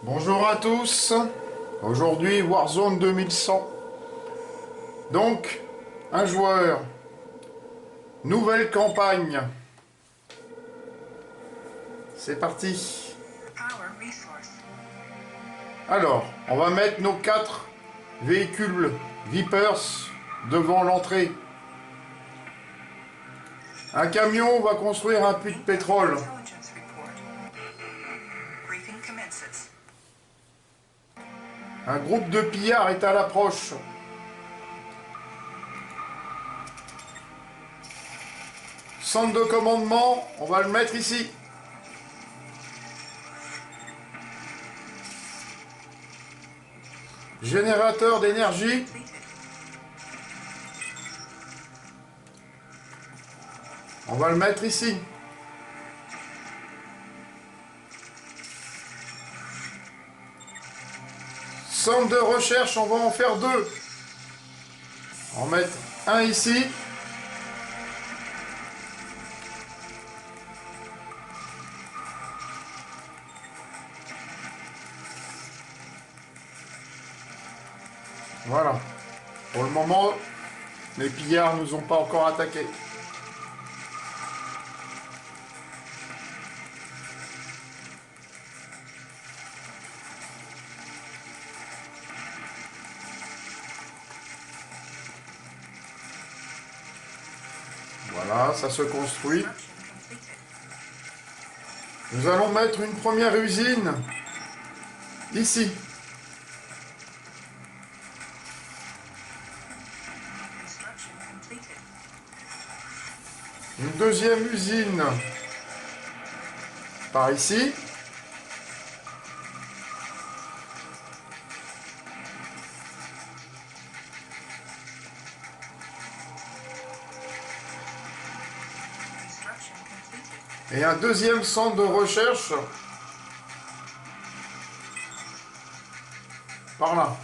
Bonjour à tous, aujourd'hui Warzone 2100. Donc, un joueur, nouvelle campagne. C'est parti. Alors, on va mettre nos 4 véhicules Vipers devant l'entrée. Un camion va construire un puits de pétrole. Un groupe de pillards est à l'approche. Centre de commandement, on va le mettre ici. Générateur d'énergie. On va le mettre ici. Centre de recherche, on va en faire 2. On va mettre un ici. Voilà. Pour le moment, les pillards ne nous ont pas encore attaqués. Voilà, ça se construit. Nous allons mettre une première usine ici. Une deuxième usine par ici. Et un deuxième centre de recherche par là.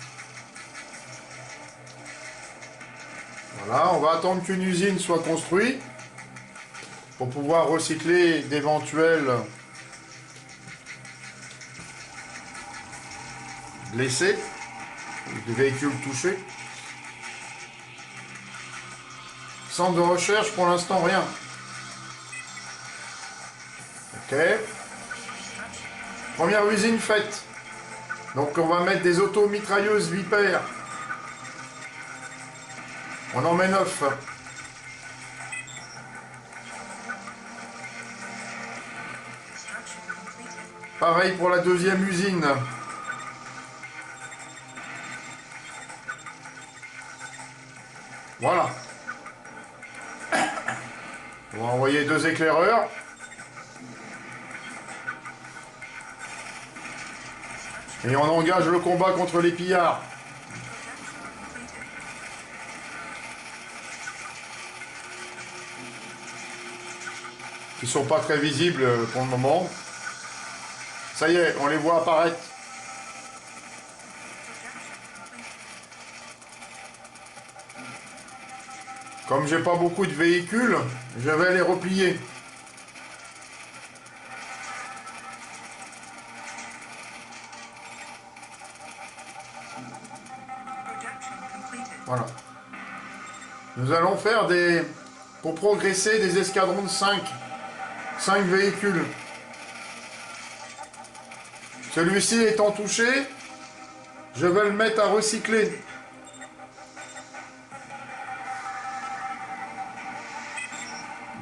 Voilà, on va attendre qu'une usine soit construite pour pouvoir recycler d'éventuels blessés, des véhicules touchés. Centre de recherche, pour l'instant, rien. Ok. Première usine faite. Donc on va mettre des auto-mitrailleuses Viper. On en met 9. Pareil pour la deuxième usine. Voilà. On va envoyer 2 éclaireurs. Et on engage le combat contre les pillards. Qui sont pas très visibles pour le moment. Ça y est, on les voit apparaître. Comme j'ai pas beaucoup de véhicules, je vais les replier. Voilà. Nous allons faire pour progresser des escadrons de 5 véhicules. Celui-ci étant touché, je vais le mettre à recycler.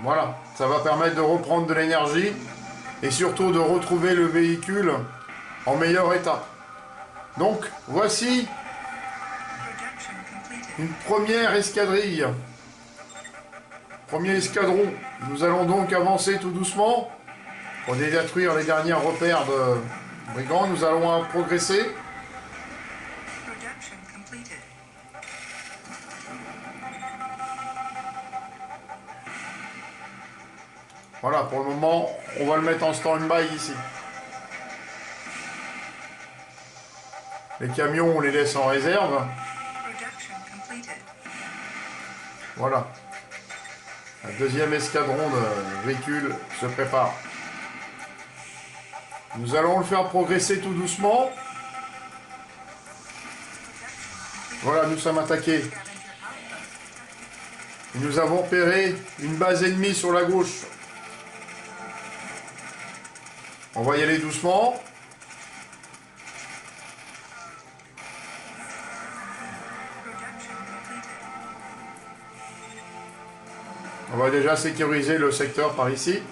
Voilà, ça va permettre de reprendre de l'énergie et surtout de retrouver le véhicule en meilleur état. Donc, voici une première escadrille. Premier escadron. Nous allons donc avancer tout doucement pour détruire les derniers repères de brigands. Nous allons progresser. Voilà, pour le moment, on va le mettre en stand-by ici. Les camions, on les laisse en réserve. Voilà. Un deuxième escadron de véhicules se prépare. Nous allons le faire progresser tout doucement. Voilà, nous sommes attaqués. Et nous avons repéré une base ennemie sur la gauche. On va y aller doucement. On va déjà sécuriser le secteur par ici.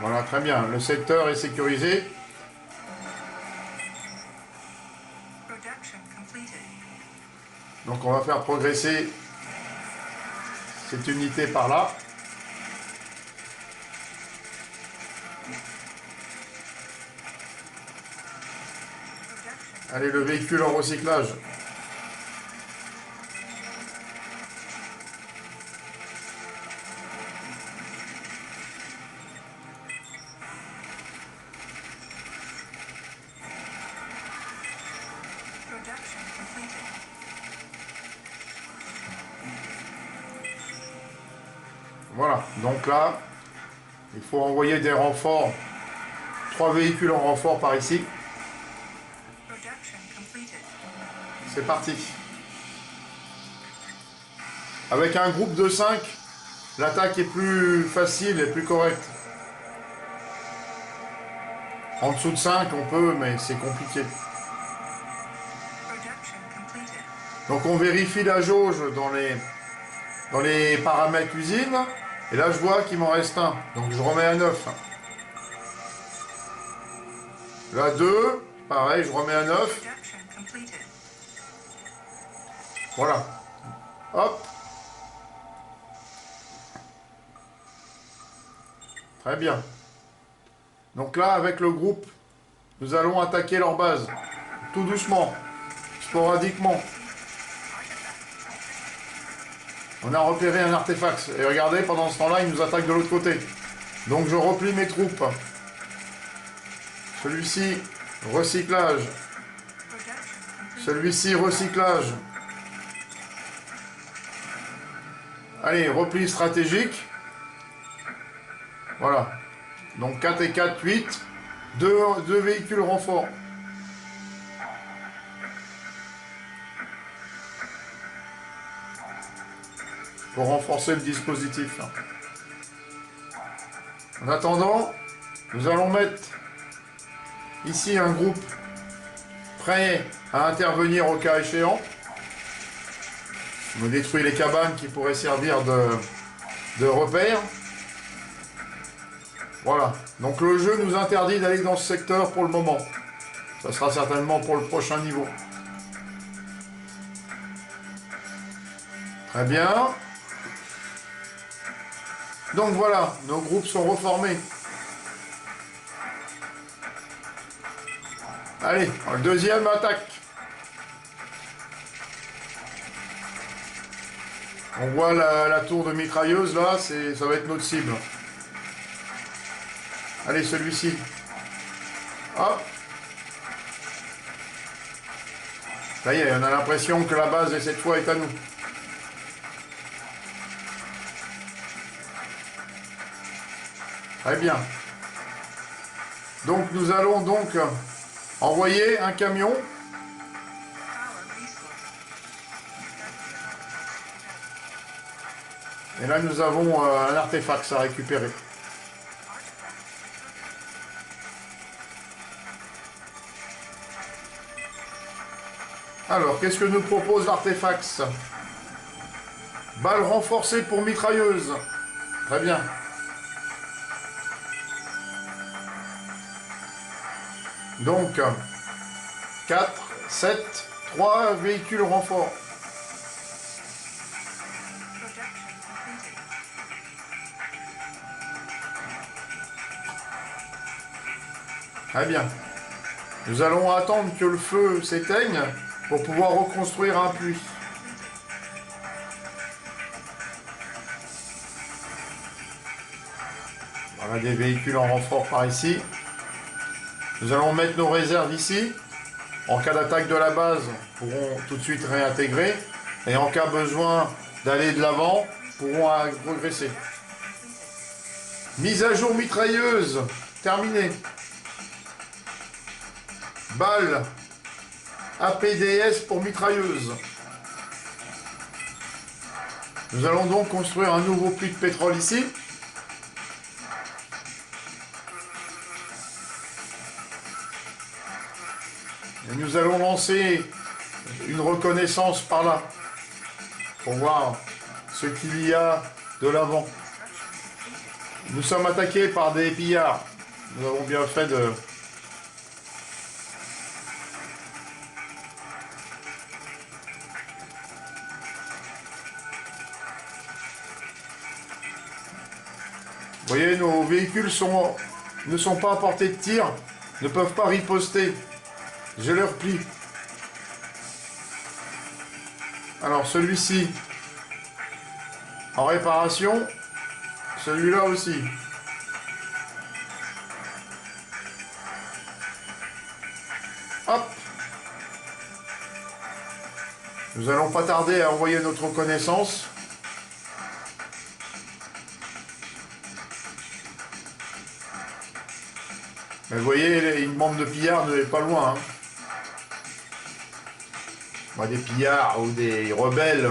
Voilà, très bien. Le secteur est sécurisé. Donc on va faire progresser cette unité par là. Allez, le véhicule en recyclage. Voilà, donc là, il faut envoyer des renforts, 3 véhicules en renfort par ici. C'est parti. Avec un groupe de 5, l'attaque est plus facile et plus correcte. En dessous de 5, on peut, mais c'est compliqué. Donc on vérifie la jauge dans les paramètres usine. Et là, je vois qu'il m'en reste un. Donc je remets à 9. Là, 2. Pareil, je remets à 9. Voilà. Hop. Très bien. Donc là, avec le groupe, nous allons attaquer leur base. Tout doucement. Sporadiquement. On a repéré un artefact. Et regardez, pendant ce temps-là, ils nous attaquent de l'autre côté. Donc je replie mes troupes. Celui-ci, recyclage. Celui-ci, recyclage. Allez, repli stratégique. Voilà. Donc 4 et 4, 8. Deux véhicules renforts. Pour renforcer le dispositif. En attendant, nous allons mettre ici un groupe prêt à intervenir au cas échéant. On détruit les cabanes qui pourraient servir de repère. Voilà. Donc le jeu nous interdit d'aller dans ce secteur pour le moment. Ça sera certainement pour le prochain niveau. Très bien. Donc voilà, nos groupes sont reformés. Allez, deuxième attaque. On voit la tour de mitrailleuse là, ça va être notre cible. Allez, celui-ci. Hop. Ça y est, on a l'impression que la base cette fois est à nous. Très bien. Donc nous allons donc envoyer un camion. Et là nous avons un artefact à récupérer. Alors, qu'est-ce que nous propose l'artefact? Balle renforcée pour mitrailleuse. Très bien. Donc, 4, 7, 3 véhicules renforts. Très bien. Nous allons attendre que le feu s'éteigne pour pouvoir reconstruire un puits. Voilà des véhicules en renfort par ici. Nous allons mettre nos réserves ici. En cas d'attaque de la base, pourront tout de suite réintégrer. Et en cas besoin d'aller de l'avant, pourront progresser. Mise à jour mitrailleuse. Terminé. Balle. APDS pour mitrailleuse. Nous allons donc construire un nouveau puits de pétrole ici. Et nous allons lancer une reconnaissance par là. Pour voir ce qu'il y a de l'avant. Nous sommes attaqués par des pillards. Nous avons bien fait de... Vous voyez, nos véhicules ne sont pas à portée de tir, ne peuvent pas riposter. Je les replie. Alors celui-ci en réparation, celui-là aussi. Hop. Nous allons pas tarder à envoyer notre reconnaissance. Mais vous voyez, une bande de pillards n'est pas loin. Hein. Bon, des pillards ou des rebelles,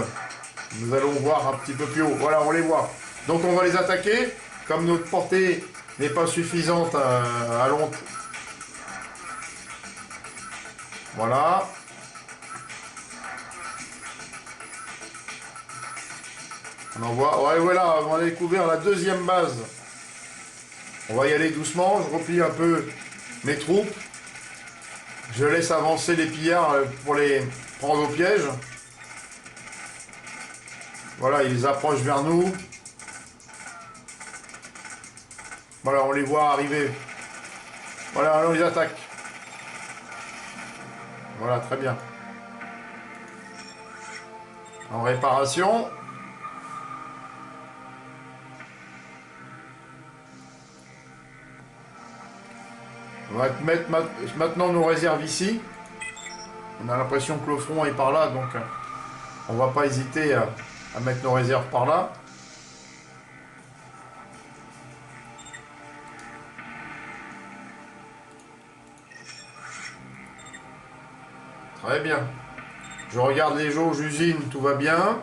nous allons voir un petit peu plus haut. Voilà, on les voit. Donc on va les attaquer. Comme notre portée n'est pas suffisante à long... Voilà. On envoie... Ouais, voilà, on a découvert la deuxième base. On va y aller doucement, je replie un peu mes troupes. Je laisse avancer les pillards pour les prendre au piège. Voilà, ils approchent vers nous. Voilà, on les voit arriver. Voilà, on les attaque. Voilà, très bien. En réparation. On va mettre maintenant nos réserves ici. On a l'impression que le front est par là, donc on va pas hésiter à mettre nos réserves par là. Très bien. Je regarde les jauges usines, tout va bien.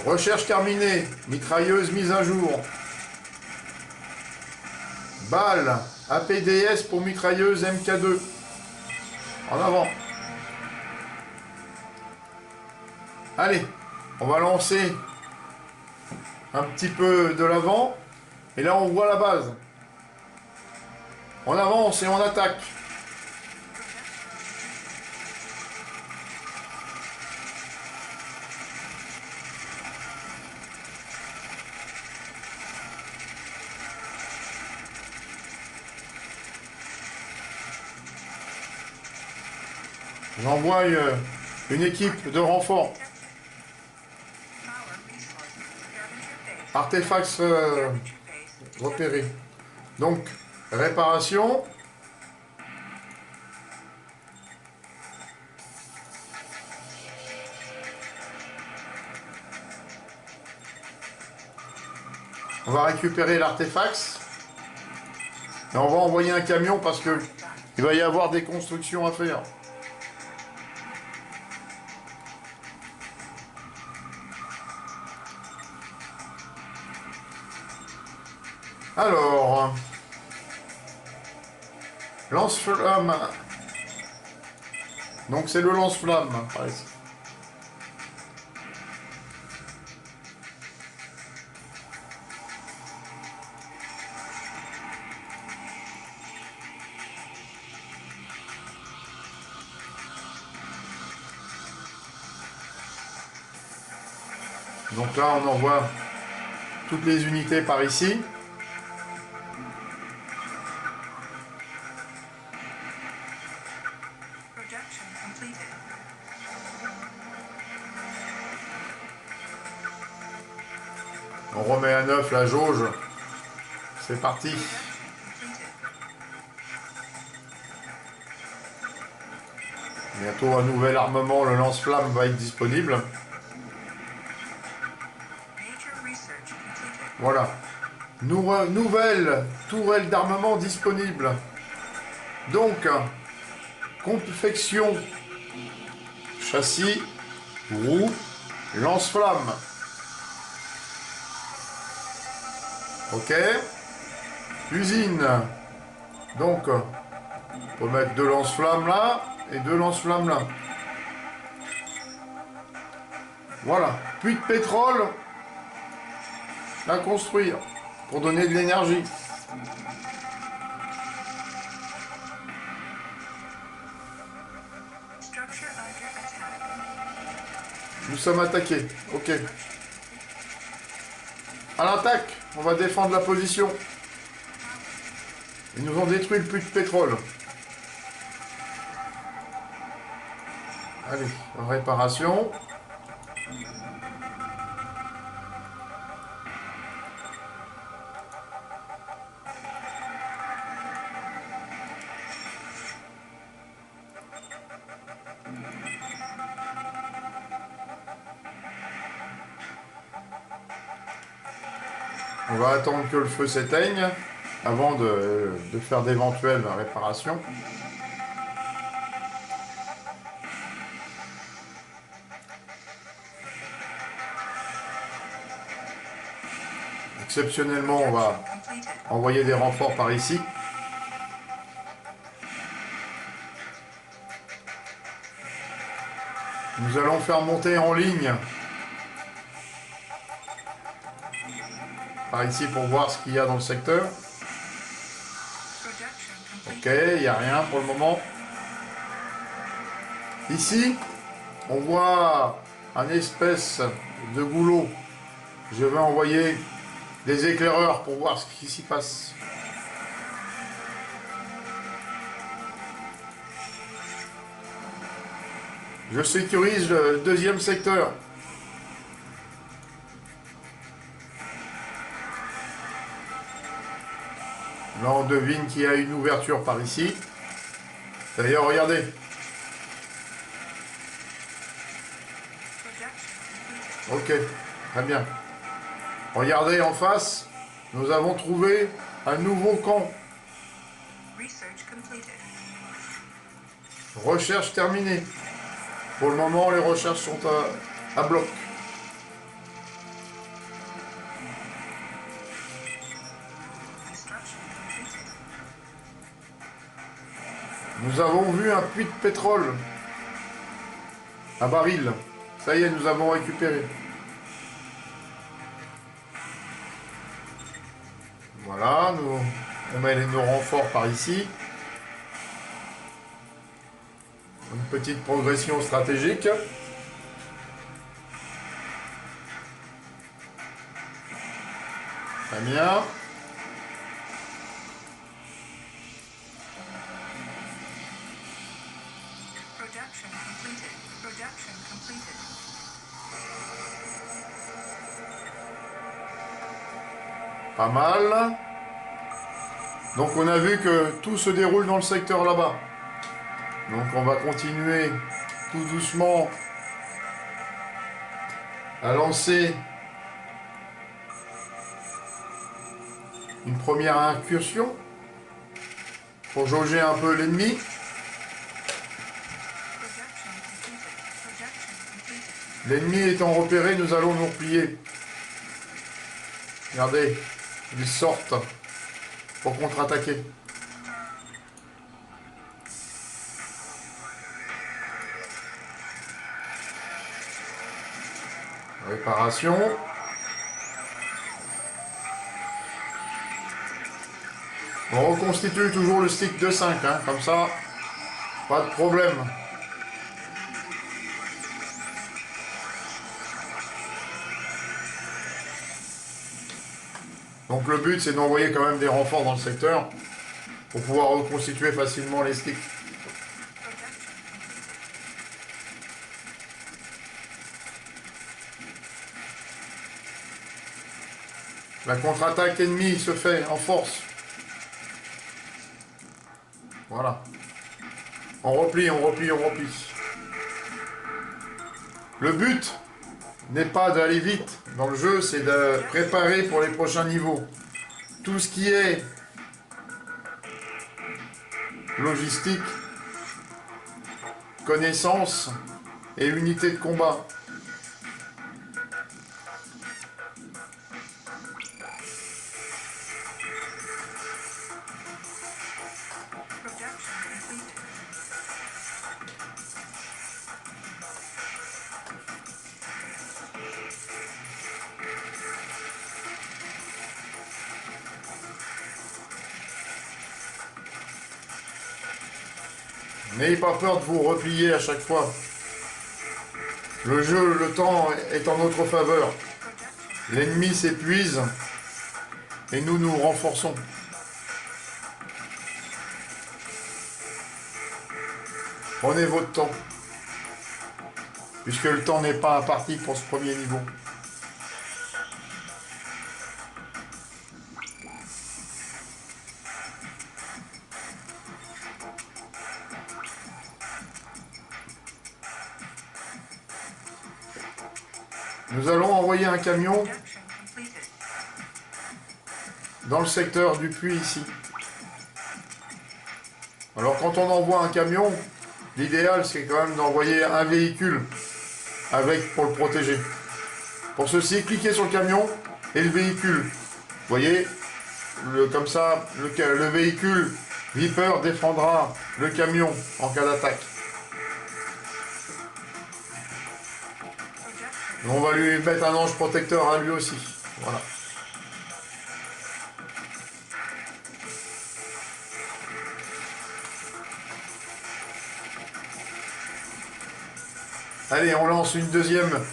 Recherche terminée. Mitrailleuse mise à jour. Balle. APDS pour mitrailleuse MK2. En avant. Allez, on va lancer un petit peu de l'avant. Et là, on voit la base. On avance et on attaque. J'envoie une équipe de renfort. Artefacts repérés. Donc, réparation. On va récupérer l'artefact. Et on va envoyer un camion parce que il va y avoir des constructions à faire. Alors, lance-flamme. Donc c'est le lance-flamme, par ici. Donc là, on envoie toutes les unités par ici. On remet à neuf la jauge. C'est parti. Bientôt un nouvel armement, le lance-flamme, va être disponible. Voilà. Nouvelle tourelle d'armement disponible. Donc, confection, châssis, roue, lance-flamme. Ok. Usine. Donc, on peut mettre deux lance-flammes là et deux lance-flammes là. Voilà. Puits de pétrole à construire pour donner de l'énergie. Nous sommes attaqués. Ok. À l'attaque, on va défendre la position. Ils nous ont détruit le puits de pétrole. Allez, réparation. On va attendre que le feu s'éteigne avant de faire d'éventuelles réparations. Exceptionnellement, on va envoyer des renforts par ici. Nous allons faire monter en ligne par ici pour voir ce qu'il y a dans le secteur. Ok, il n'y a rien pour le moment. Ici, on voit un espèce de goulot. Je vais envoyer des éclaireurs pour voir ce qui s'y passe. Je sécurise le deuxième secteur. Là, on devine qu'il y a une ouverture par ici. D'ailleurs, regardez. Ok, très bien. Regardez en face, nous avons trouvé un nouveau camp. Recherche terminée. Pour le moment, les recherches sont à bloc. Nous avons vu un puits de pétrole. Un baril. Ça y est, nous avons récupéré. Voilà, on met nos renforts par ici. Une petite progression stratégique. Très bien. Pas mal. Donc on a vu que tout se déroule dans le secteur là-bas. Donc on va continuer tout doucement à lancer une première incursion pour jauger un peu l'ennemi. L'ennemi étant repéré, nous allons nous replier. Regardez, ils sortent pour contre-attaquer. Réparation. On reconstitue toujours le stick de 5, hein, comme ça, pas de problème. Donc le but c'est d'envoyer quand même des renforts dans le secteur pour pouvoir reconstituer facilement les sticks. La contre-attaque ennemie se fait en force. Voilà. On replie, on replie, on replie. Le but n'est pas d'aller vite dans le jeu, c'est de préparer pour les prochains niveaux. Tout ce qui est logistique, connaissance et unité de combat. N'ayez pas peur de vous replier à chaque fois. Le jeu, le temps est en notre faveur. L'ennemi s'épuise et nous nous renforçons. Prenez votre temps, puisque le temps n'est pas imparti pour ce premier niveau. Nous allons envoyer un camion dans le secteur du puits ici. Alors quand on envoie un camion, l'idéal c'est quand même d'envoyer un véhicule avec pour le protéger. Pour ceci, cliquez sur le camion et le véhicule. Vous voyez, comme ça, le véhicule Viper défendra le camion en cas d'attaque. On va lui mettre un ange protecteur à lui aussi. Voilà. Allez, on lance une deuxième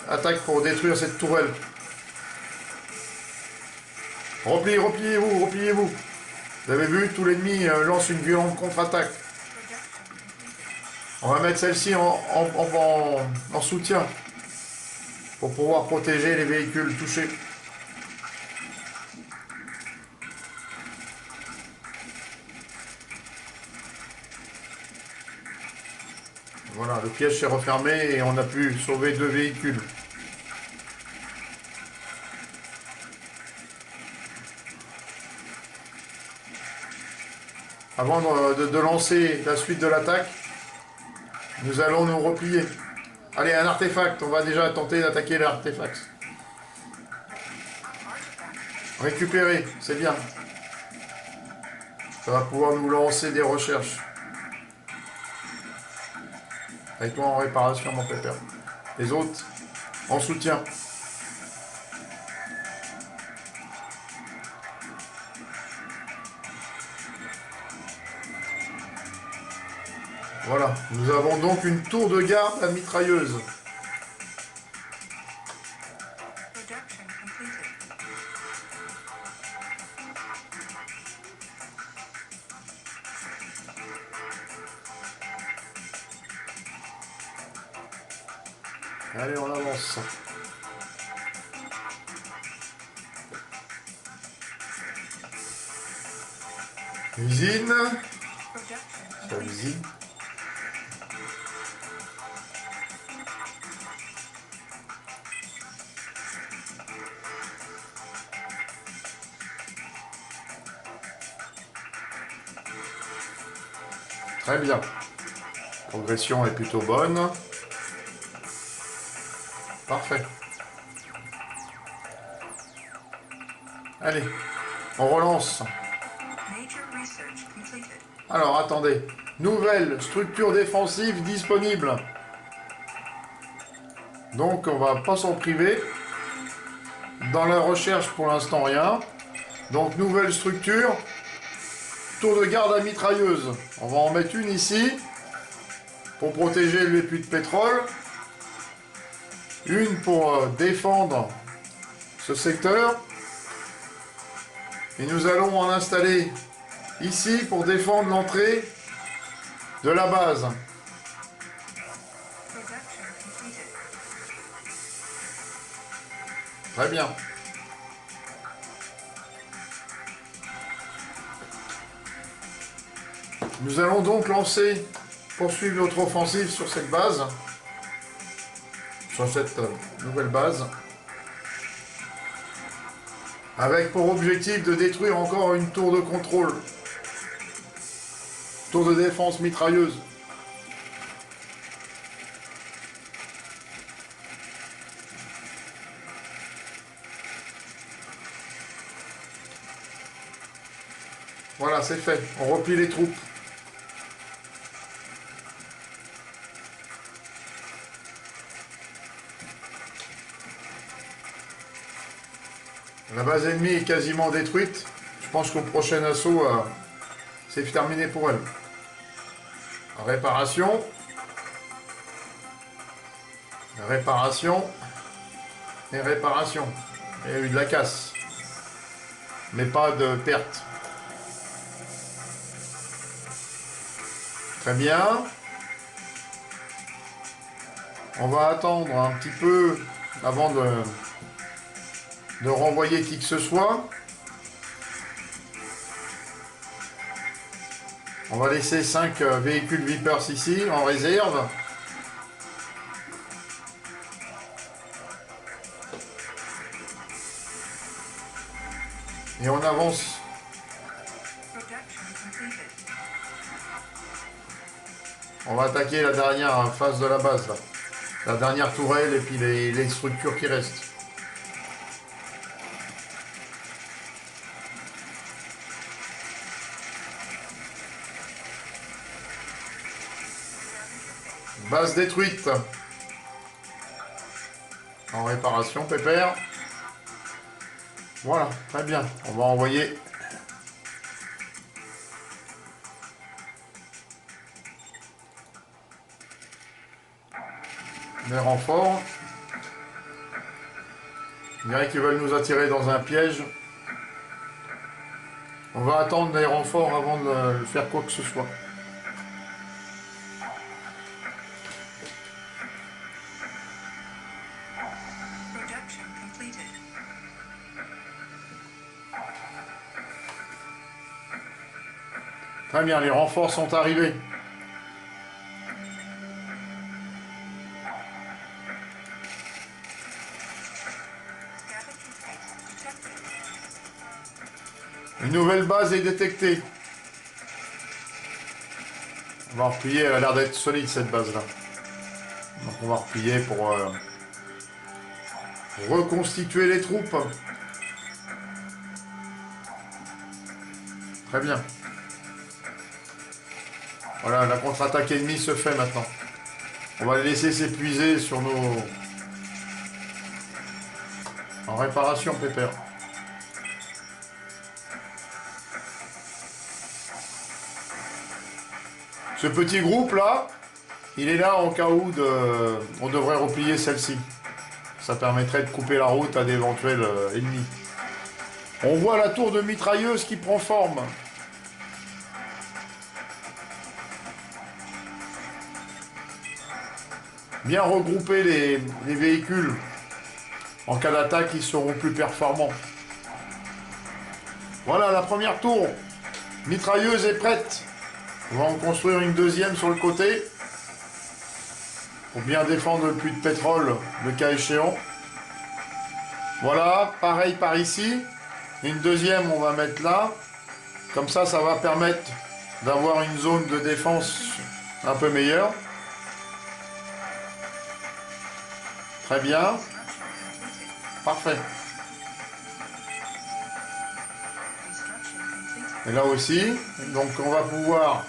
attaque pour détruire cette tourelle. Repliez-vous, repliez-vous. Vous avez vu, tout l'ennemi lance une violente contre-attaque. On va mettre celle-ci en soutien pour pouvoir protéger les véhicules touchés. Voilà, le piège s'est refermé et on a pu sauver 2 véhicules. Avant de lancer la suite de l'attaque, nous allons nous replier. Allez, un artefact, on va déjà tenter d'attaquer l'artefact. Récupérer, c'est bien. Ça va pouvoir nous lancer des recherches. Avec toi en réparation, mon pépère. Les autres, en soutien. Voilà, nous avons donc une tour de garde à mitrailleuse. Allez, on avance. Usine. C'est l'usine. Très bien. La progression est plutôt bonne. Parfait. Allez, on relance. Alors, attendez. Nouvelle structure défensive disponible. Donc, on va pas s'en priver. Dans la recherche, pour l'instant, rien. Donc, nouvelle structure. Tour de garde à mitrailleuse. On va en mettre une ici. Pour protéger le puits de pétrole. Une pour défendre ce secteur. Et nous allons en installer ici pour défendre l'entrée de la base. Très bien. Nous allons donc poursuivre notre offensive sur cette base, sur cette nouvelle base, avec pour objectif de détruire encore une tour de contrôle, tour de défense mitrailleuse. Voilà, c'est fait. On replie les troupes. La base ennemie est quasiment détruite. Je pense qu'au prochain assaut, c'est terminé pour elle. Réparation. Réparation. Et réparation. Il y a eu de la casse. Mais pas de perte. Très bien. On va attendre un petit peu avant de renvoyer qui que ce soit. On va laisser 5 véhicules Vipers ici en réserve. Et on avance. On va attaquer la dernière phase de la base, là. La dernière tourelle et puis les structures qui restent. Base détruite. En réparation, pépère. Voilà, très bien. On va envoyer des renforts. Je dirais qu'ils veulent nous attirer dans un piège. On va attendre les renforts avant de faire quoi que ce soit. Très bien, les renforts sont arrivés. Une nouvelle base est détectée. On va replier, elle a l'air d'être solide cette base-là. Donc on va replier pour reconstituer les troupes. Très bien. Voilà, la contre-attaque ennemie se fait maintenant. On va les laisser s'épuiser sur nos... En réparation, pépère. Ce petit groupe là, il est là en cas où on devrait replier celle-ci. Ça permettrait de couper la route à d'éventuels ennemis. On voit la tour de mitrailleuse qui prend forme. Bien regrouper les véhicules. En cas d'attaque, ils seront plus performants. Voilà, la première tour mitrailleuse est prête. On va en construire une deuxième sur le côté. Pour bien défendre le puits de pétrole, le cas échéant. Voilà, pareil par ici. Une deuxième, on va mettre là. Comme ça, ça va permettre d'avoir une zone de défense un peu meilleure. Très bien. Parfait. Et là aussi, donc on va pouvoir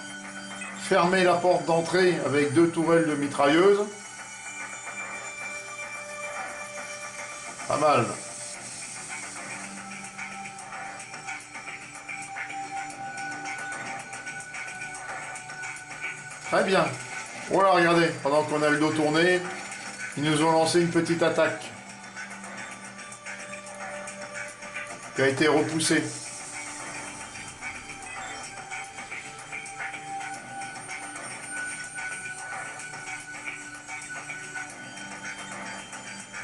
fermer la porte d'entrée avec 2 tourelles de mitrailleuses. Pas mal. Très bien. Voilà, regardez, pendant qu'on a le dos tourné, ils nous ont lancé une petite attaque qui a été repoussée.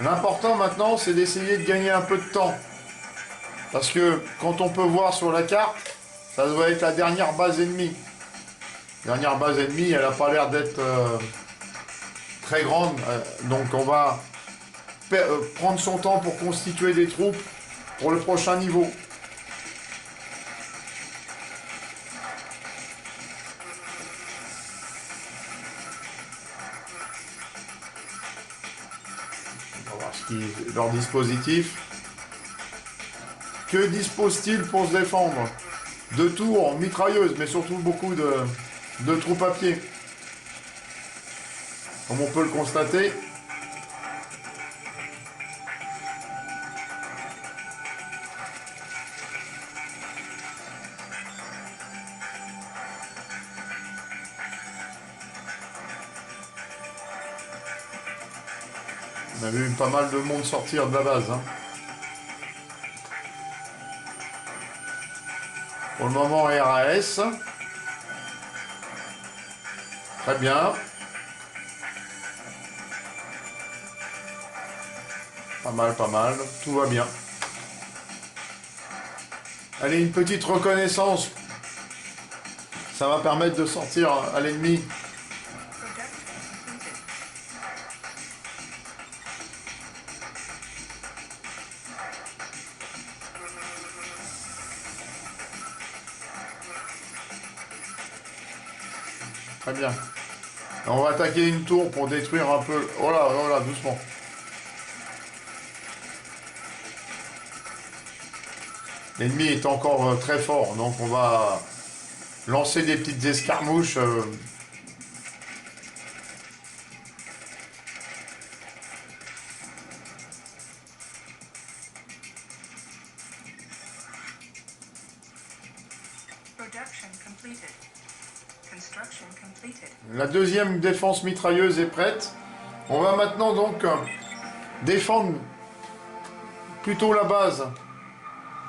L'important maintenant, c'est d'essayer de gagner un peu de temps. Parce que quand on peut voir sur la carte, ça doit être la dernière base ennemie. Dernière base ennemie, elle n'a pas l'air d'être très grande. Donc on va prendre son temps pour constituer des troupes pour le prochain niveau. On va voir ce qui est leur dispositif. Que dispose-t-il pour se défendre? De tours, mitrailleuses, mais surtout beaucoup de troupes à pied. Comme on peut le constater. On a vu pas mal de monde sortir de la base. Hein. Pour le moment, RAS. Très bien. Pas mal, pas mal. Tout va bien. Allez, une petite reconnaissance. Ça va permettre de sortir à l'ennemi. Très bien. On va attaquer une tour pour détruire un peu... Oh là, doucement. L'ennemi est encore très fort, donc on va lancer des petites escarmouches. La deuxième défense mitrailleuse est prête. On va maintenant donc défendre plutôt la base.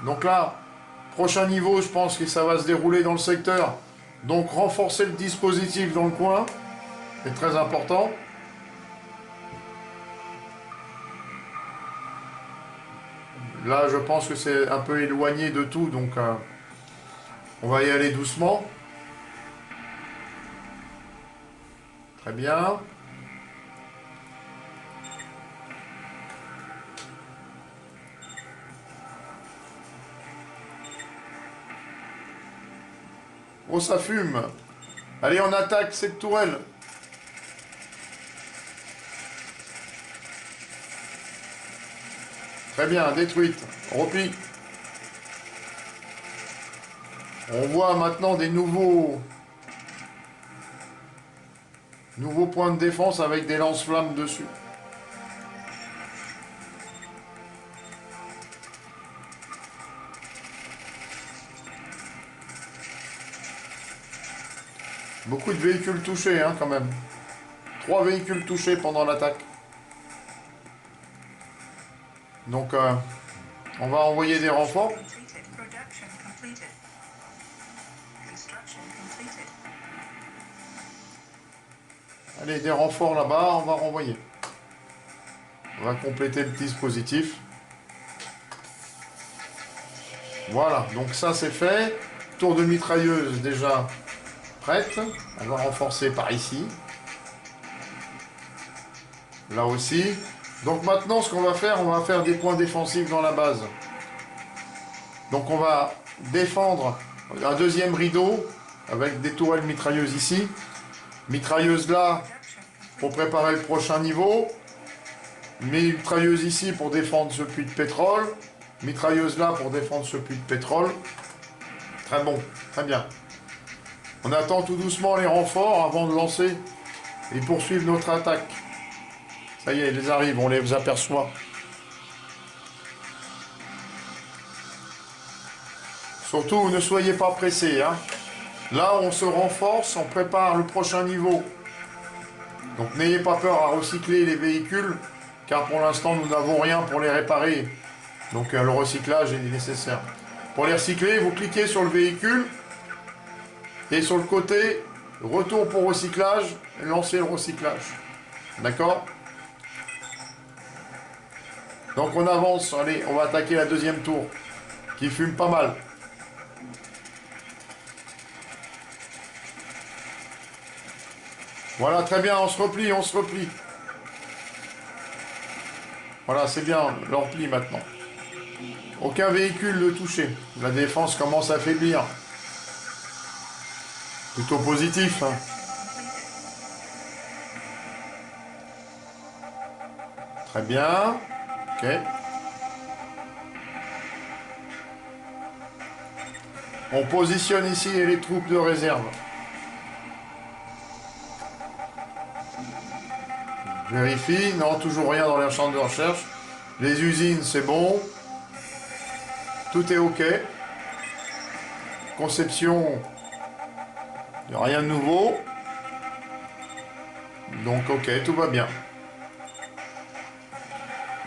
Donc là, prochain niveau, je pense que ça va se dérouler dans le secteur. Donc renforcer le dispositif dans le coin est très important. Là, je pense que c'est un peu éloigné de tout, donc on va y aller doucement. Très bien. Oh, ça fume. Allez, on attaque cette tourelle. Très bien, détruite. Repli. On voit maintenant des nouveaux points de défense avec des lance-flammes dessus. Beaucoup de véhicules touchés, hein, quand même. 3 véhicules touchés pendant l'attaque. Donc, on va envoyer des renforts. Allez, des renforts là-bas, on va renvoyer. On va compléter le dispositif. Voilà, donc ça c'est fait. Tour de mitrailleuse déjà prête. On va renforcer par ici. Là aussi. Donc maintenant, ce qu'on va faire des points défensifs dans la base. Donc on va défendre un deuxième rideau avec des tourelles mitrailleuses ici. Mitrailleuse là pour préparer le prochain niveau. Mitrailleuse ici pour défendre ce puits de pétrole. Mitrailleuse là pour défendre ce puits de pétrole. Très bon, très bien. On attend tout doucement les renforts avant de lancer et poursuivre notre attaque. Ça y est, ils arrivent, on les aperçoit. Surtout, ne soyez pas pressés. Hein. Là, on se renforce, on prépare le prochain niveau. Donc n'ayez pas peur à recycler les véhicules, car pour l'instant, nous n'avons rien pour les réparer. Donc le recyclage est nécessaire. Pour les recycler, vous cliquez sur le véhicule, et sur le côté, retour pour recyclage, et lancez le recyclage. D'accord ? Donc on avance, allez, on va attaquer la deuxième tour, qui fume pas mal. Voilà, très bien, on se replie, on se replie. Voilà, c'est bien, le repli maintenant. Aucun véhicule ne touché. La défense commence à faiblir. Plutôt positif, hein. Très bien. Ok. On positionne ici les troupes de réserve. Vérifie. Non, toujours rien dans la chambre de recherche. Les usines, c'est bon. Tout est OK. Conception, il n'y a rien de nouveau. Donc OK, tout va bien.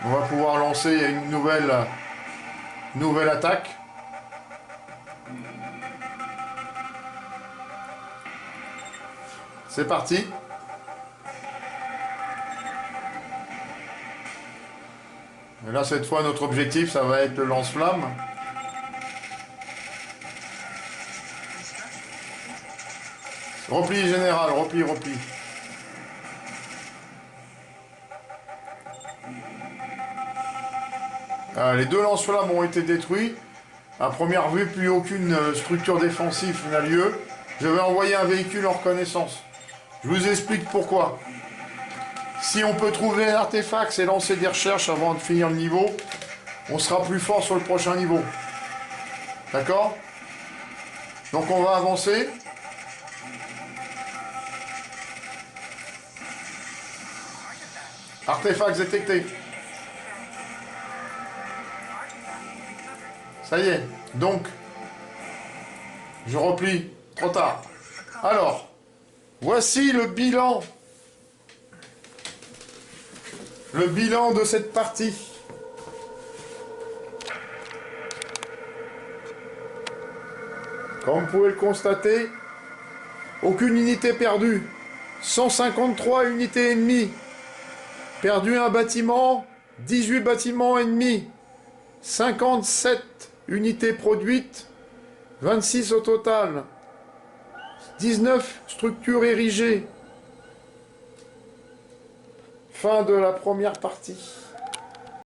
On va pouvoir lancer une nouvelle attaque. C'est parti. Et là, cette fois, notre objectif, ça va être le lance-flamme. Repli général, repli, repli. Les deux lance-flammes ont été détruits. À première vue, plus aucune structure défensive n'a lieu. Je vais envoyer un véhicule en reconnaissance. Je vous explique pourquoi. Si on peut trouver un artefact et lancer des recherches avant de finir le niveau, on sera plus fort sur le prochain niveau. D'accord? Donc on va avancer. Artefact détecté. Ça y est. Donc, je replie. Trop tard. Alors, voici le bilan. Le bilan de cette partie. Comme vous pouvez le constater, aucune unité perdue. 153 unités ennemies. Perdu un bâtiment, 18 bâtiments ennemis. 57 unités produites, 26 au total. 19 structures érigées. Fin de la première partie.